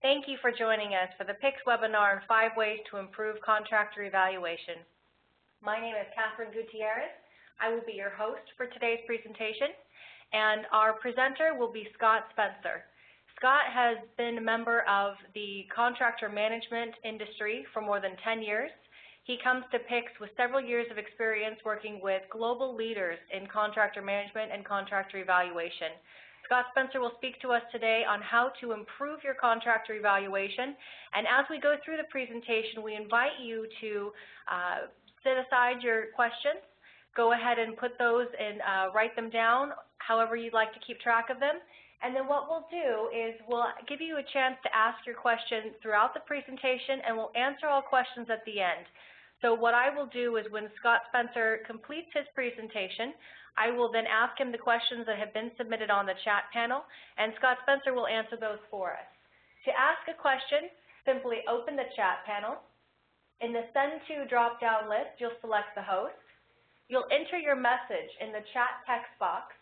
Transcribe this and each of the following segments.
Thank you for joining us for the PICS webinar on 5 ways to improve contractor evaluation. My name is Catherine Gutierrez. I will be your host for today's presentation, and our presenter will be Scott Spencer. Scott has been a member of the contractor management industry for more than 10 years. He comes to PICS with several years of experience working with global leaders in contractor management and contractor evaluation. Scott Spencer will speak to us today on how to improve your contractor evaluation. And as we go through the presentation, we invite you to set aside your questions. Go ahead and put those and write them down however you'd like to keep track of them. And then what we'll do is we'll give you a chance to ask your question throughout the presentation, and we'll answer all questions at the end. So what I will do is when Scott Spencer completes his presentation, I will then ask him the questions that have been submitted on the chat panel, and Scott Spencer will answer those for us. To ask a question, simply open the chat panel. In the Send To drop-down list, you'll select the host. You'll enter your message in the chat text box,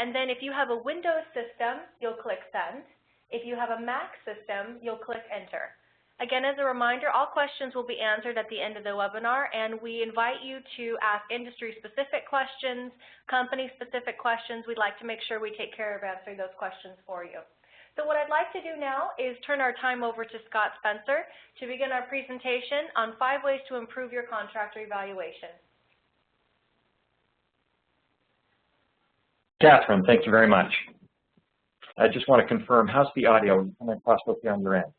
and then if you have a Windows system, you'll click Send. If you have a Mac system, you'll click Enter. Again, as a reminder, all questions will be answered at the end of the webinar, and we invite you to ask industry-specific questions, company-specific questions. We'd like to make sure we take care of answering those questions for you. So what I'd like to do now is turn our time over to Scott Spencer to begin our presentation on 5 ways to improve your contractor evaluation. Catherine, thank you very much. I just want to confirm, how's the audio coming across okay on your end?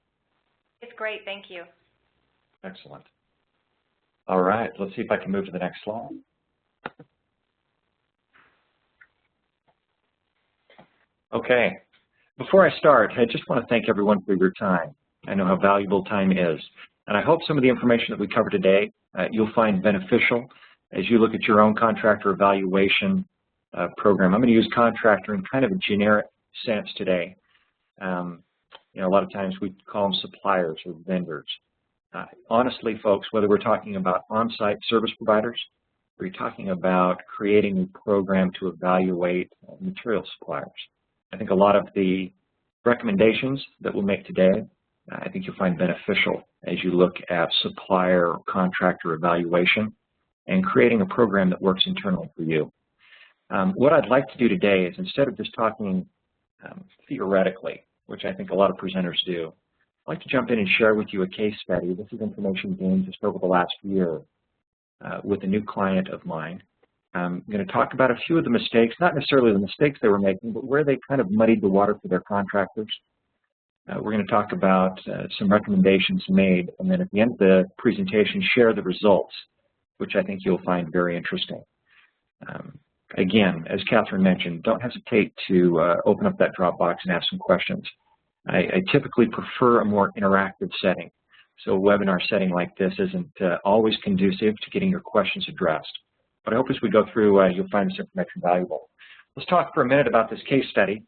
It's great, thank you. Excellent. All right, let's see if I can move to the next slide. Okay, before I start, I just want to thank everyone for your time. I know how valuable time is, and I hope some of the information that we cover today you'll find beneficial as you look at your own contractor evaluation program. I'm going to use contractor in kind of a generic sense today. You know, a lot of times we call them suppliers or vendors. Honestly, folks, whether we're talking about on-site service providers or you're talking about creating a program to evaluate material suppliers, I think a lot of the recommendations that we'll make today, I think you'll find beneficial as you look at supplier or contractor evaluation and creating a program that works internally for you. What I'd like to do today is, instead of just talking theoretically, which I think a lot of presenters do, I'd like to jump in and share with you a case study. This is information gained just over the last year with a new client of mine. I'm going to talk about a few of the mistakes, not necessarily the mistakes they were making, but where they kind of muddied the water for their contractors. We're going to talk about some recommendations made, and then at the end of the presentation, share the results, which I think you'll find very interesting. Again, as Catherine mentioned, don't hesitate to open up that Dropbox and ask some questions. I typically prefer a more interactive setting, so a webinar setting like this isn't always conducive to getting your questions addressed. But I hope as we go through, you'll find this information valuable. Let's talk for a minute about this case study.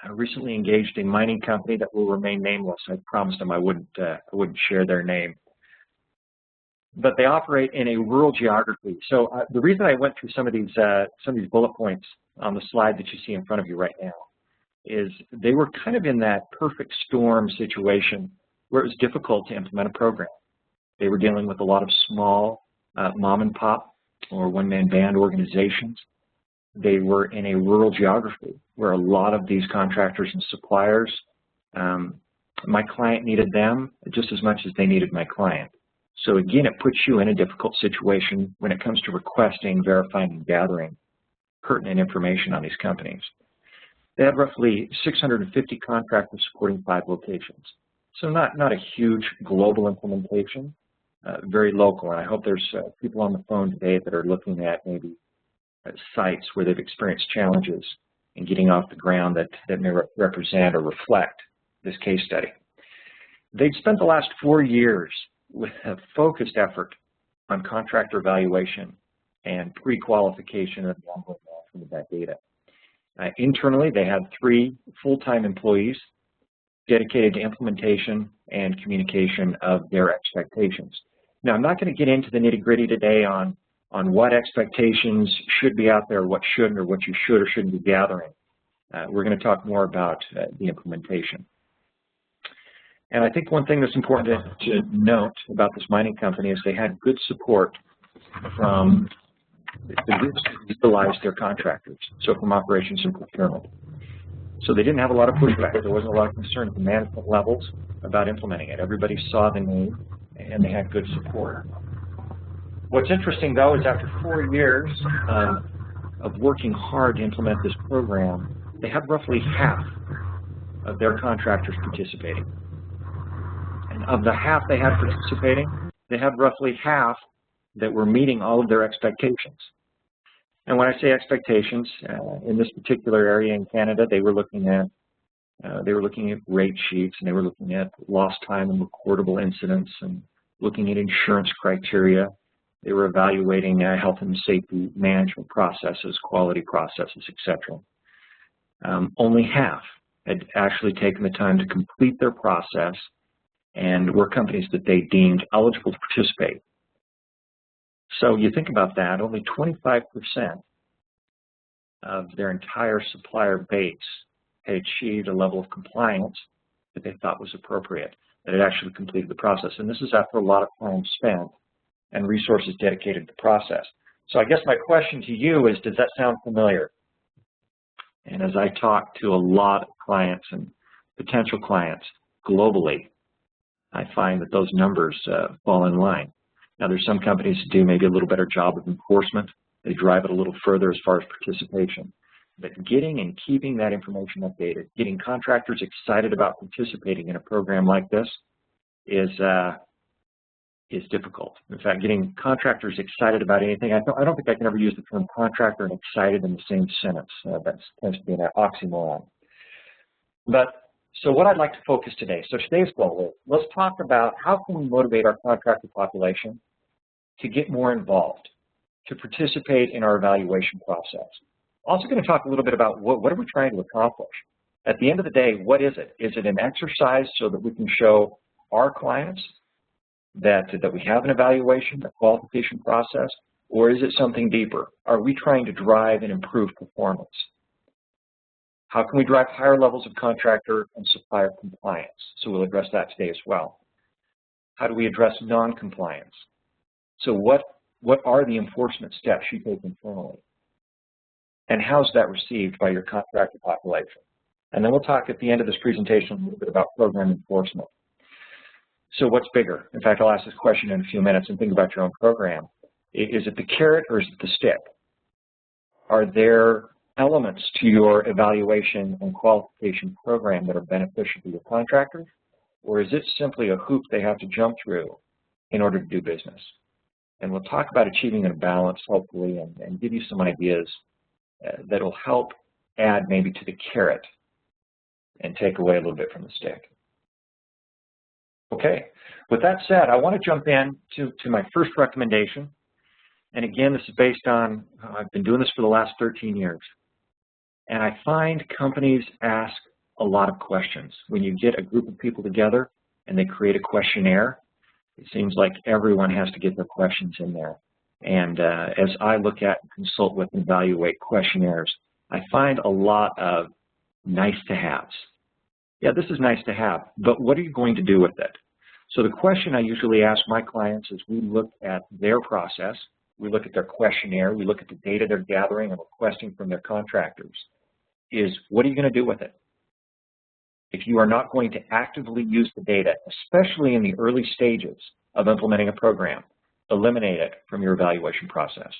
I recently engaged a mining company that will remain nameless. I promised them I wouldn't share their name. But they operate in a rural geography. So the reason I went through some of these bullet points on the slide that you see in front of you right now is they were kind of in that perfect storm situation where it was difficult to implement a program. They were dealing with a lot of small mom and pop or one-man band organizations. They were in a rural geography where a lot of these contractors and suppliers, my client needed them just as much as they needed my client. So again, it puts you in a difficult situation when it comes to requesting, verifying, and gathering pertinent information on these companies. They had roughly 650 contractors supporting 5 locations. So not a huge global implementation, very local. And I hope there's people on the phone today that are looking at maybe sites where they've experienced challenges in getting off the ground that may represent or reflect this case study. They'd spent the last 4 years with a focused effort on contractor evaluation and pre-qualification of the ongoing management of that data. Internally, they had 3 full-time employees dedicated to implementation and communication of their expectations. Now, I'm not going to get into the nitty-gritty today on what expectations should be out there, what shouldn't, or what you should or shouldn't be gathering. We're going to talk more about the implementation. And I think one thing that's important to note about this mining company is they had good support from the groups that utilized their contractors, so from operations and procurement. So they didn't have a lot of pushback. There wasn't a lot of concern at the management levels about implementing it. Everybody saw the need, and they had good support. What's interesting, though, is after 4 years of working hard to implement this program, they had roughly half of their contractors participating. And of the half they had participating, they had roughly half that were meeting all of their expectations. And when I say expectations, in this particular area in Canada, they were looking at rate sheets, and they were looking at lost time and recordable incidents, and looking at insurance criteria. They were evaluating health and safety management processes, quality processes, etc. Only half had actually taken the time to complete their process and were companies that they deemed eligible to participate. So you think about that, only 25% of their entire supplier base had achieved a level of compliance that they thought was appropriate, that had actually completed the process. And this is after a lot of time spent and resources dedicated to the process. So I guess my question to you is, does that sound familiar? And as I talk to a lot of clients and potential clients globally, I find that those numbers fall in line. Now, there's some companies that do maybe a little better job of enforcement. They drive it a little further as far as participation. But getting and keeping that information updated, getting contractors excited about participating in a program like this is difficult. In fact, getting contractors excited about anything, I don't think I can ever use the term contractor and excited in the same sentence. That tends to be an oxymoron. So what I'd like to focus today, so today's goal is, let's talk about how can we motivate our contractor population to get more involved, to participate in our evaluation process. Also going to talk a little bit about what are we trying to accomplish. At the end of the day, what is it? Is it an exercise so that we can show our clients that we have an evaluation, a qualification process, or is it something deeper? Are we trying to drive and improve performance? How can we drive higher levels of contractor and supplier compliance? So we'll address that today as well. How do we address non-compliance? So what are the enforcement steps you take internally? And how's that received by your contractor population? And then we'll talk at the end of this presentation a little bit about program enforcement. So what's bigger? In fact, I'll ask this question in a few minutes and think about your own program. Is it the carrot or is it the stick? Are there elements to your evaluation and qualification program that are beneficial to your contractors? Or is it simply a hoop they have to jump through in order to do business? And we'll talk about achieving a balance, hopefully, and give you some ideas that will help add maybe to the carrot and take away a little bit from the stick. Okay, with that said, I want to jump in to my first recommendation. And again, this is based on, I've been doing this for the last 13 years. And I find companies ask a lot of questions. When you get a group of people together and they create a questionnaire, it seems like everyone has to get their questions in there. And as I look at, consult with, and evaluate questionnaires, I find a lot of nice to haves. Yeah, this is nice to have, but what are you going to do with it? So the question I usually ask my clients is, we look at their process, we look at their questionnaire, we look at the data they're gathering and requesting from their contractors, is what are you going to do with it? If you are not going to actively use the data, especially in the early stages of implementing a program, eliminate it from your evaluation process.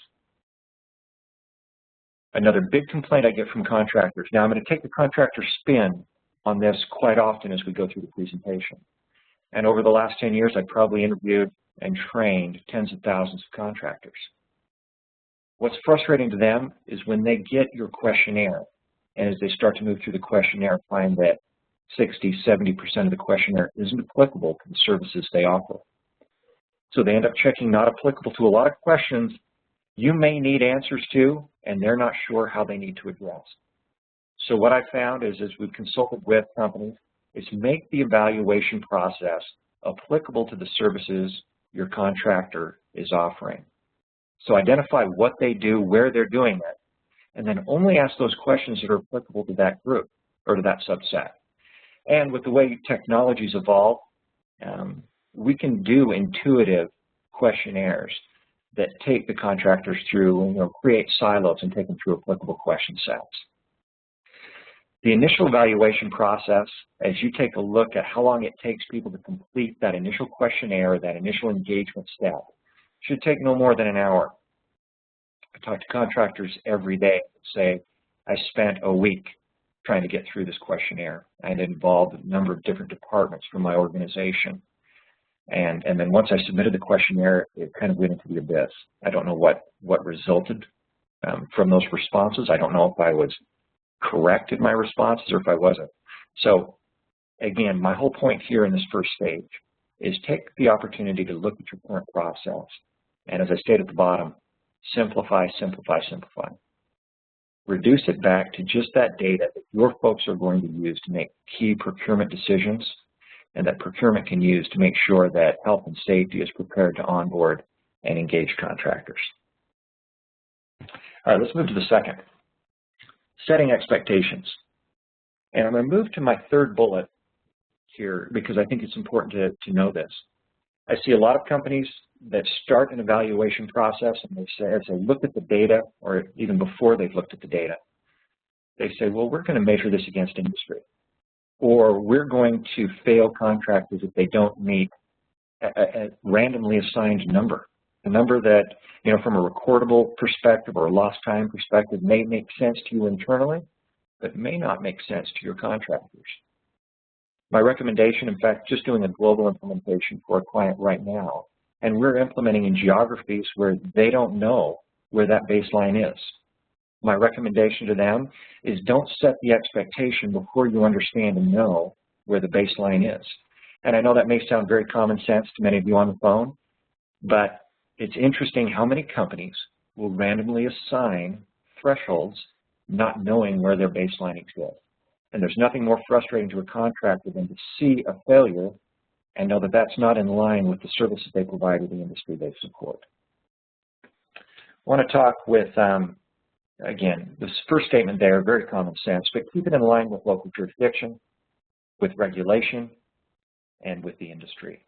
Another big complaint I get from contractors, now I'm going to take the contractor spin on this quite often as we go through the presentation. And over the last 10 years, I've probably interviewed and trained tens of thousands of contractors. What's frustrating to them is when they get your questionnaire, and as they start to move through the questionnaire, find that 60, 70% of the questionnaire isn't applicable to the services they offer. So they end up checking not applicable to a lot of questions you may need answers to, and they're not sure how they need to address. So what I found is, as we've consulted with companies, is make the evaluation process applicable to the services your contractor is offering. So identify what they do, where they're doing it, and then only ask those questions that are applicable to that group or to that subset. And with the way technology's evolved, we can do intuitive questionnaires that take the contractors through and create silos and take them through applicable question sets. The initial evaluation process, as you take a look at how long it takes people to complete that initial questionnaire, that initial engagement step, should take no more than an hour. I talk to contractors every day and say, I spent a week trying to get through this questionnaire, and it involved a number of different departments from my organization. And then once I submitted the questionnaire, it kind of went into the abyss. I don't know what resulted from those responses. I don't know if I was correct in my responses or if I wasn't. So again, my whole point here in this first stage is take the opportunity to look at your current process. And as I stated at the bottom, simplify, simplify, simplify. Reduce it back to just that data that your folks are going to use to make key procurement decisions, and that procurement can use to make sure that health and safety is prepared to onboard and engage contractors. All right, let's move to the second. Setting expectations. And I'm going to move to my third bullet here because I think it's important to know this. I see a lot of companies that start an evaluation process and they say, as they look at the data, or even before they've looked at the data, they say, well, we're going to measure this against industry, or we're going to fail contractors if they don't meet a randomly assigned number. A number that, from a recordable perspective or a lost time perspective may make sense to you internally, but may not make sense to your contractors. My recommendation, in fact, just doing a global implementation for a client right now, and we're implementing in geographies where they don't know where that baseline is. My recommendation to them is don't set the expectation before you understand and know where the baseline is. And I know that may sound very common sense to many of you on the phone, but it's interesting how many companies will randomly assign thresholds not knowing where their baseline exists. And there's nothing more frustrating to a contractor than to see a failure and know that that's not in line with the services they provide or the industry they support. I want to talk with, again, this first statement there, very common sense, but keep it in line with local jurisdiction, with regulation, and with the industry.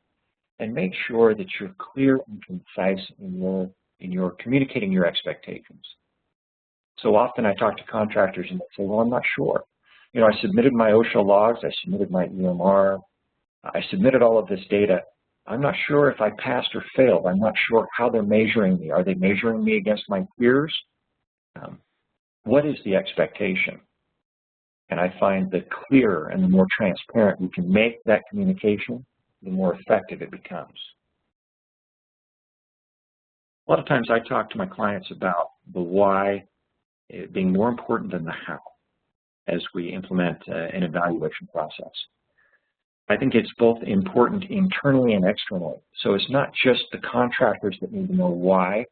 And make sure that you're clear and concise in your communicating your expectations. So often I talk to contractors and they say, well, I'm not sure. I submitted my OSHA logs, I submitted my EMR, I submitted all of this data. I'm not sure if I passed or failed. I'm not sure how they're measuring me. Are they measuring me against my peers? What is the expectation? And I find the clearer and the more transparent we can make that communication, the more effective it becomes. A lot of times I talk to my clients about the why being more important than the how as we implement an evaluation process. I think it's both important internally and externally. So it's not just the contractors that need to know why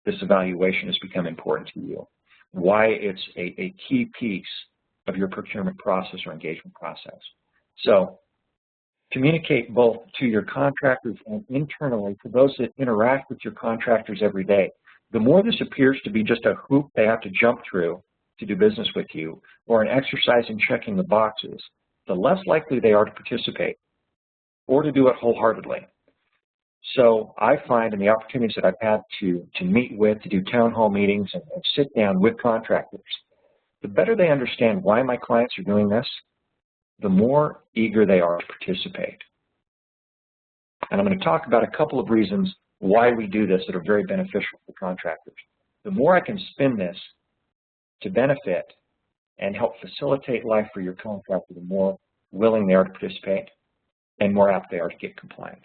this evaluation has become important to you, why it's a key piece of your procurement process or engagement process. So communicate both to your contractors and internally to those that interact with your contractors every day. The more this appears to be just a hoop they have to jump through to do business with you, or an exercise in checking the boxes, the less likely they are to participate or to do it wholeheartedly. So I find in the opportunities that I've had to meet with, to do town hall meetings and sit down with contractors, the better they understand why my clients are doing this, the more eager they are to participate. And I'm going to talk about a couple of reasons why we do this that are very beneficial for contractors. The more I can spin this to benefit and help facilitate life for your contractor, the more willing they are to participate and more apt they are to get compliant.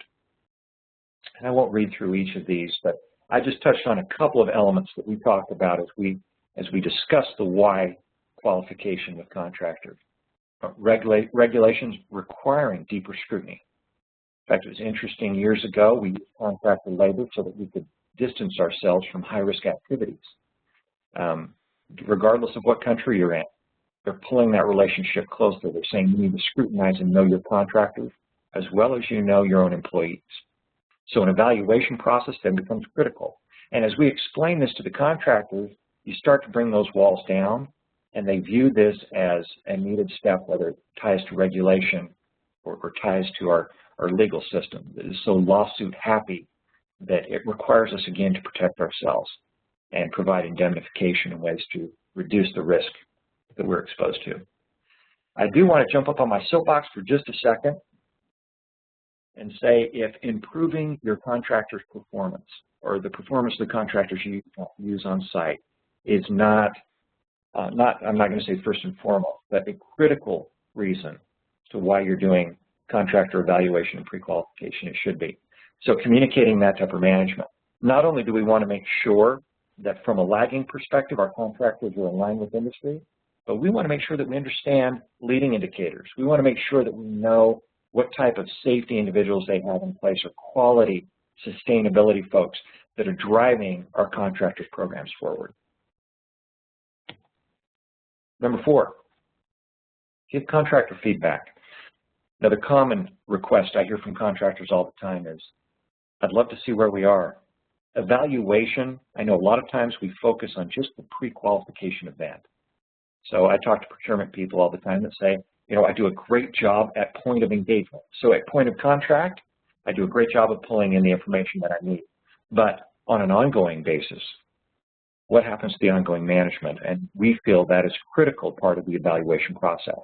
And I won't read through each of these, but I just touched on a couple of elements that we talked about as we discuss the why qualification with contractors. Regulations requiring deeper scrutiny. In fact, it was interesting, years ago, we used contractor labor so that we could distance ourselves from high-risk activities. Regardless of what country you're in, they're pulling that relationship closer. They're saying you need to scrutinize and know your contractors as well as you know your own employees. So an evaluation process then becomes critical. And as we explain this to the contractors, you start to bring those walls down and they view this as a needed step, whether it ties to regulation or ties to our legal system. It is so lawsuit happy that it requires us again to protect ourselves and provide indemnification in ways to reduce the risk that we're exposed to. I do want to jump up on my soapbox for just a second and say, if improving your contractor's performance or the performance of the contractors you use on site is not, I'm not going to say first and foremost, but a critical reason to why you're doing contractor evaluation and pre-qualification, it should be. So communicating that to upper management. Not only do we want to make sure that from a lagging perspective, our contractors are in line with industry, but we want to make sure that we understand leading indicators. We want to make sure that we know what type of safety individuals they have in place, or quality, sustainability folks that are driving our contractors programs forward. Number 4, give contractor feedback. Another common request I hear from contractors all the time is, I'd love to see where we are. Evaluation, I know a lot of times we focus on just the pre-qualification event. So I talk to procurement people all the time that say, you know, I do a great job at point of engagement. So at point of contract, I do a great job of pulling in the information that I need. But on an ongoing basis, what happens to the ongoing management? And we feel that is a critical part of the evaluation process,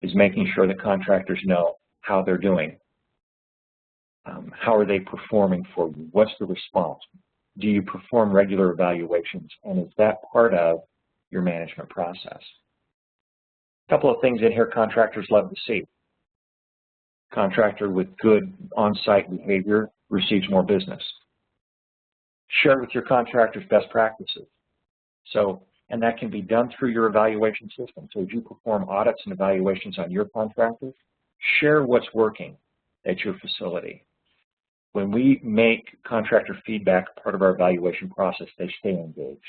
is making sure that contractors know how they're doing. How are they performing for you? What's the response? Do you perform regular evaluations? And is that part of your management process? A couple of things in here contractors love to see. Contractor with good on-site behavior receives more business. Share with your contractors best practices. So, and that can be done through your evaluation system. So as you perform audits and evaluations on your contractors, share what's working at your facility. When we make contractor feedback part of our evaluation process, they stay engaged.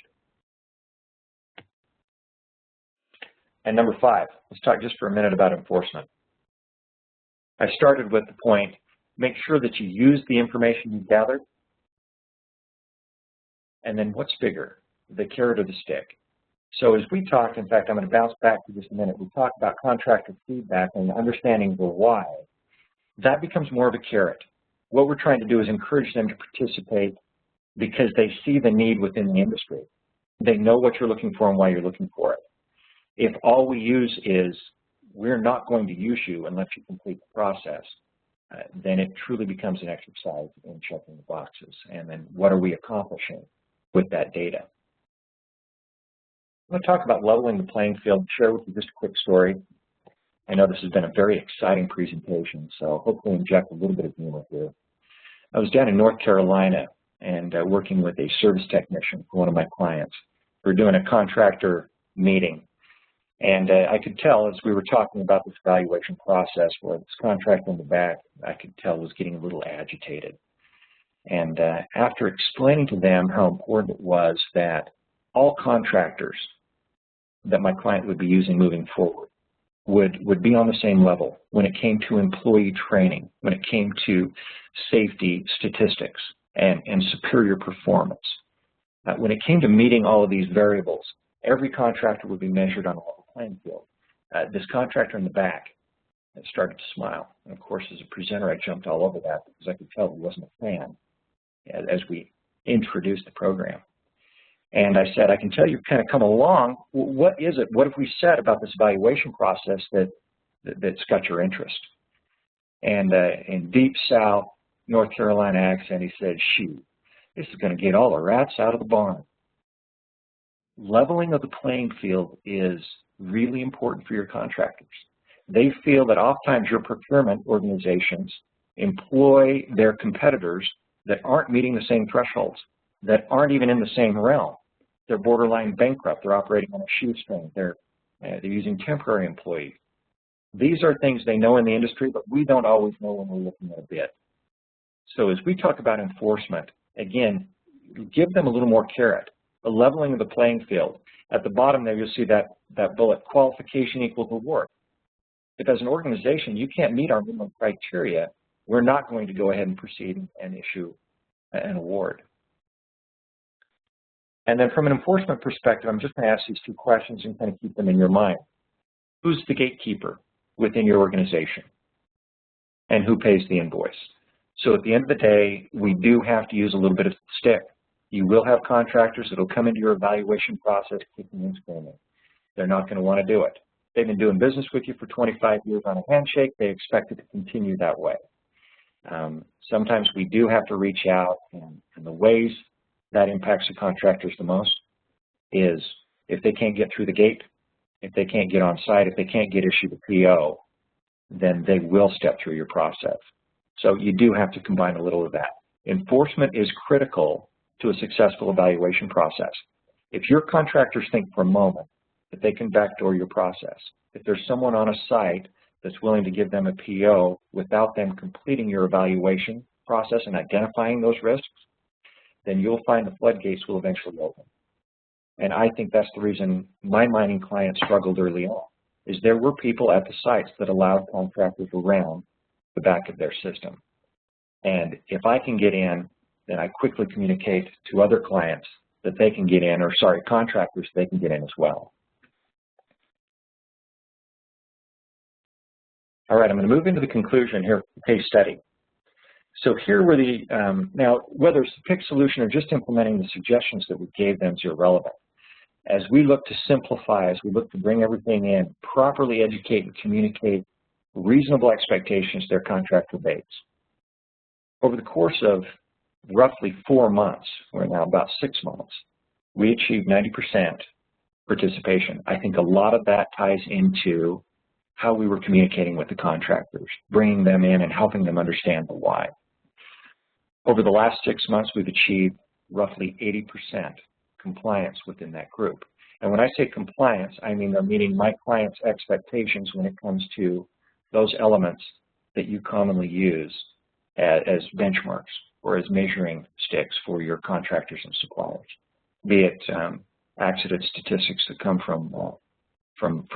And number 5, let's talk just for a minute about enforcement. I started with the point, make sure that you use the information you gathered. And then what's bigger, the carrot or the stick? So as we talked, in fact, I'm going to bounce back for just a minute. We talked about contractor feedback and understanding the why. That becomes more of a carrot. What we're trying to do is encourage them to participate because they see the need within the industry. They know what you're looking for and why you're looking for it. If all we use is, we're not going to use you unless you complete the process, then it truly becomes an exercise in checking the boxes. And then what are we accomplishing with that data? I'm going to talk about leveling the playing field and share with you just a quick story. I know this has been a very exciting presentation, so hopefully inject a little bit of humor here. I was down in North Carolina and working with a service technician for one of my clients. We were doing a contractor meeting, and I could tell as we were talking about this evaluation process where this contractor in the back, I could tell was getting a little agitated. And after explaining to them how important it was that all contractors that my client would be using moving forward would be on the same level when it came to employee training, when it came to safety statistics and superior performance. When it came to meeting all of these variables, every contractor would be measured on a level playing field. This contractor in the back started to smile. And of course, as a presenter, I jumped all over that because I could tell he wasn't a fan as we introduced the program. And I said, I can tell you've kind of come along. What is it? What have we said about this evaluation process that's got your interest? And in deep South North Carolina accent, he said, shoot, this is going to get all the rats out of the barn. Leveling of the playing field is really important for your contractors. They feel that oftentimes your procurement organizations employ their competitors that aren't meeting the same thresholds, that aren't even in the same realm. They're borderline bankrupt. They're operating on a shoestring. They're using temporary employees. These are things they know in the industry, but we don't always know when we're looking at a bid. So as we talk about enforcement, again, give them a little more carrot, a leveling of the playing field. At the bottom there, you'll see that bullet, qualification equals reward. If as an organization you can't meet our minimum criteria, we're not going to go ahead and proceed and issue an award. And then from an enforcement perspective, I'm just going to ask these two questions and kind of keep them in your mind. Who's the gatekeeper within your organization? And who pays the invoice? So at the end of the day, we do have to use a little bit of stick. You will have contractors that will come into your evaluation process kicking and screaming. They're not going to want to do it. They've been doing business with you for 25 years on a handshake. They expect it to continue that way. Sometimes we do have to reach out, and the ways that impacts the contractors the most is if they can't get through the gate, if they can't get on site, if they can't get issued a PO, then they will step through your process. So you do have to combine a little of that. Enforcement is critical to a successful evaluation process. If your contractors think for a moment that they can backdoor your process, if there's someone on a site that's willing to give them a PO without them completing your evaluation process and identifying those risks, then you'll find the floodgates will eventually open. And I think that's the reason my mining clients struggled early on, is there were people at the sites that allowed contractors around the back of their system. And if I can get in, then I quickly communicate to other clients that they can get in, or sorry, contractors, they can get in as well. All right, I'm going to move into the conclusion here, case study. So here were the, now whether it's the PIC solution or just implementing the suggestions that we gave them is irrelevant. As we look to simplify, as we look to bring everything in, properly educate and communicate reasonable expectations to their contractor base. Over the course of roughly 4 months, we're now about 6 months, we achieved 90% participation. I think a lot of that ties into how we were communicating with the contractors, bringing them in and helping them understand the why. Over the last 6 months, we've achieved roughly 80% compliance within that group. And when I say compliance, I mean they're meeting my clients' expectations when it comes to those elements that you commonly use as benchmarks or as measuring sticks for your contractors and suppliers, be it accident statistics that come from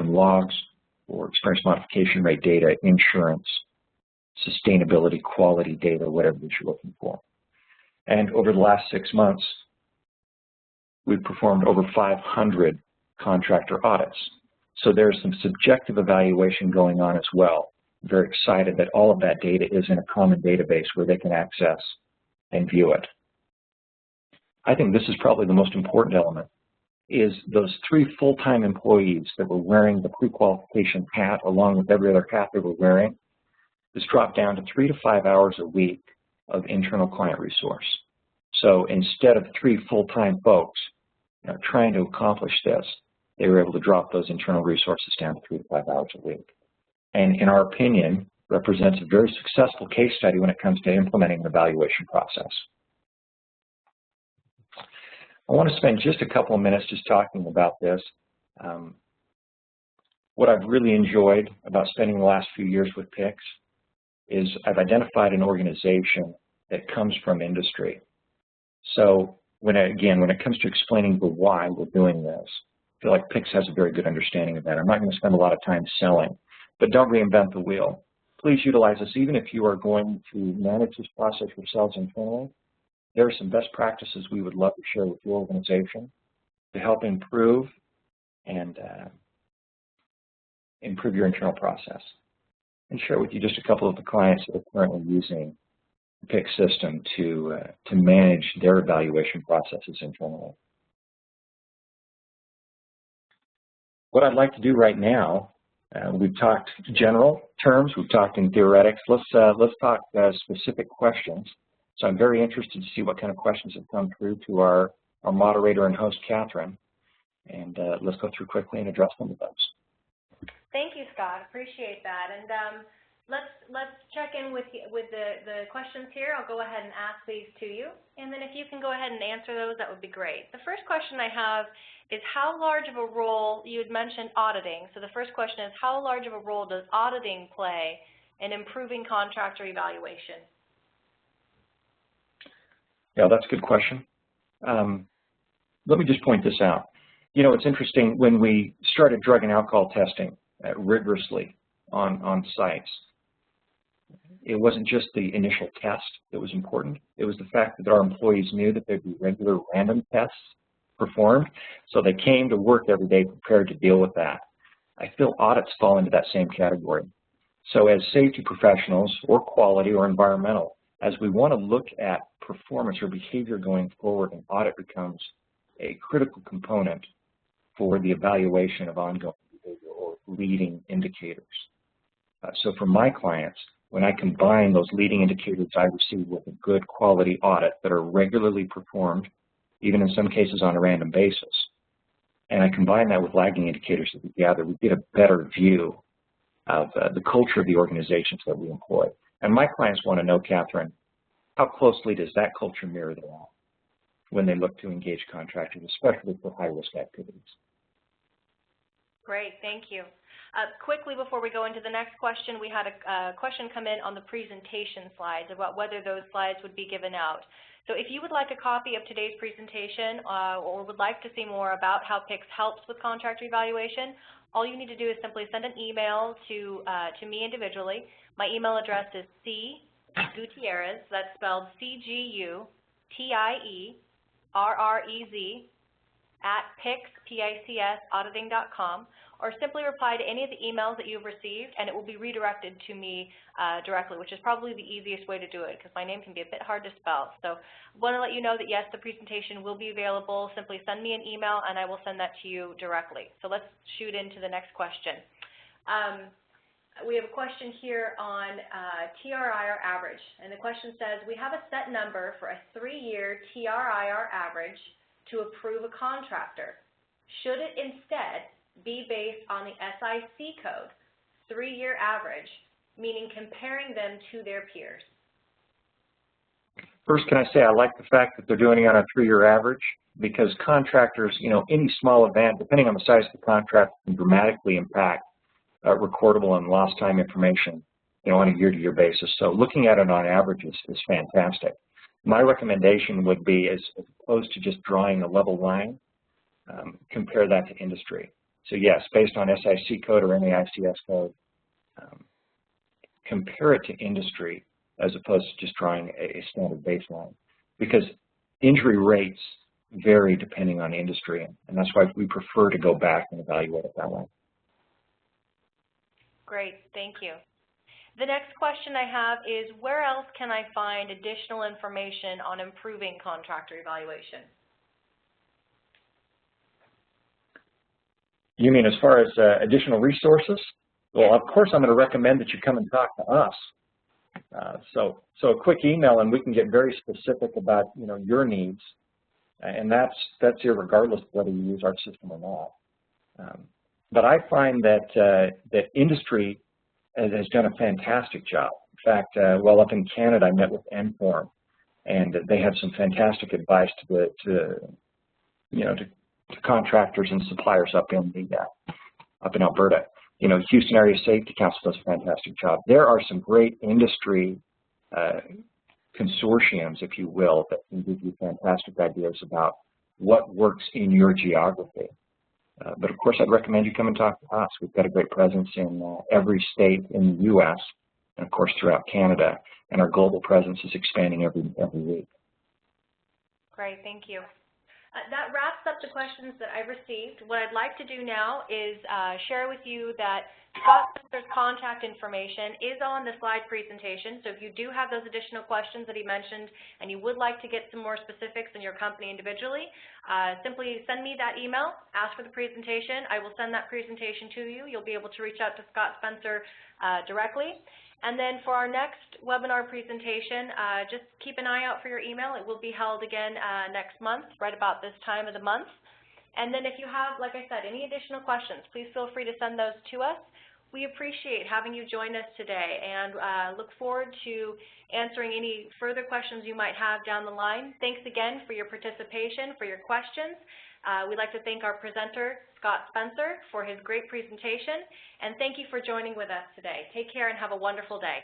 logs, or experience modification rate data, insurance, sustainability, quality data, whatever it is you're looking for. And over the last 6 months, we've performed over 500 contractor audits. So there's some subjective evaluation going on as well. I'm very excited that all of that data is in a common database where they can access and view it. I think this is probably the most important element, is those 3 full-time employees that were wearing the pre-qualification hat along with every other hat they were wearing. This dropped down to 3 to 5 hours a week of internal client resource. So instead of 3 full-time folks trying to accomplish this, they were able to drop those internal resources down to 3 to 5 hours a week. And in our opinion, represents a very successful case study when it comes to implementing an evaluation process. I want to spend just a couple of minutes just talking about this. What I've really enjoyed about spending the last few years with PICS is I've identified an organization that comes from industry. So when it comes to explaining the why we're doing this, I feel like PICS has a very good understanding of that. I'm not going to spend a lot of time selling, but don't reinvent the wheel. Please utilize this even if you are going to manage this process yourselves internally. There are some best practices we would love to share with your organization to help improve and improve your internal process. And share with you just a couple of the clients that are currently using the PIC system to manage their evaluation processes internally. What I'd like to do right now, we've talked general terms, we've talked in theoretics. Let's talk specific questions. So I'm very interested to see what kind of questions have come through to our moderator and host, Catherine. And let's go through quickly and address some of those. Thank you, Scott. Appreciate that. And let's check in with the questions here. I'll go ahead and ask these to you. And then if you can go ahead and answer those, that would be great. The first question I have is how large of a role, you had mentioned auditing. So the first question is how large of a role does auditing play in improving contractor evaluation? Yeah, that's a good question. Let me just point this out. You know, it's interesting, when we started drug and alcohol testing rigorously on sites, it wasn't just the initial test that was important. It was the fact that our employees knew that there'd be regular random tests performed, so they came to work every day prepared to deal with that. I feel audits fall into that same category. So as safety professionals, or quality, or environmental, as we want to look at performance or behavior going forward, an audit becomes a critical component for the evaluation of ongoing behavior or leading indicators. So for my clients, when I combine those leading indicators I receive with a good quality audit that are regularly performed, even in some cases on a random basis, and I combine that with lagging indicators that we gather, we get a better view of the culture of the organizations that we employ. And my clients want to know, Catherine, how closely does that culture mirror their own when they look to engage contractors, especially for high-risk activities? Great, thank you. Quickly, before we go into the next question, we had a question come in on the presentation slides about whether those slides would be given out. So if you would like a copy of today's presentation or would like to see more about how PICS helps with contractor evaluation, all you need to do is simply send an email to me individually. My email address is cgutierrez, that's spelled C-G-U-T-I-E-R-R-E-Z, at PICS, auditing.com, or simply reply to any of the emails that you've received, and it will be redirected to me directly, which is probably the easiest way to do it because my name can be a bit hard to spell. So I want to let you know that, yes, the presentation will be available. Simply send me an email, and I will send that to you directly. So let's shoot into the next question. We have a question here on TRIR average, and the question says, we have a set number for a 3-year TRIR average to approve a contractor. Should it instead be based on the SIC code, 3-year average, meaning comparing them to their peers? First, can I say I like the fact that they're doing it on a 3-year average, because contractors, any small event, depending on the size of the contract, can dramatically impact recordable and lost time information, on a year-to-year basis. So looking at it on average is fantastic. My recommendation would be, as opposed to just drawing a level line, compare that to industry. So yes, based on SIC code or NAICS code, compare it to industry as opposed to just drawing a standard baseline, because injury rates vary depending on industry, and that's why we prefer to go back and evaluate it that way. Great, thank you. The next question I have is, where else can I find additional information on improving contractor evaluation? You mean as far as additional resources? Well, of course, I'm going to recommend that you come and talk to us. So a quick email, and we can get very specific about your needs, and that's irregardless of whether you use our system or not. But I find that that industry has done a fantastic job. In fact, while up in Canada, I met with Enform, and they had some fantastic advice to contractors and suppliers up in Alberta. Houston Area Safety Council does a fantastic job. There are some great industry consortiums, if you will, that can give you fantastic ideas about what works in your geography. But of course, I'd recommend you come and talk to us. We've got a great presence in every state in the U.S. and of course throughout Canada, and our global presence is expanding every week. Great, thank you. That wraps up the questions that I received. What I'd like to do now is share with you that Scott Spencer's contact information is on the slide presentation. So if you do have those additional questions that he mentioned and you would like to get some more specifics in your company individually, simply send me that email, ask for the presentation. I will send that presentation to you. You'll be able to reach out to Scott Spencer directly. And then for our next webinar presentation, just keep an eye out for your email. It will be held again next month, right about this time of the month. And then if you have, like I said, any additional questions, please feel free to send those to us. We appreciate having you join us today and look forward to answering any further questions you might have down the line. Thanks again for your participation, for your questions. We'd like to thank our presenter, Scott Spencer, for his great presentation, and thank you for joining with us today. Take care and have a wonderful day.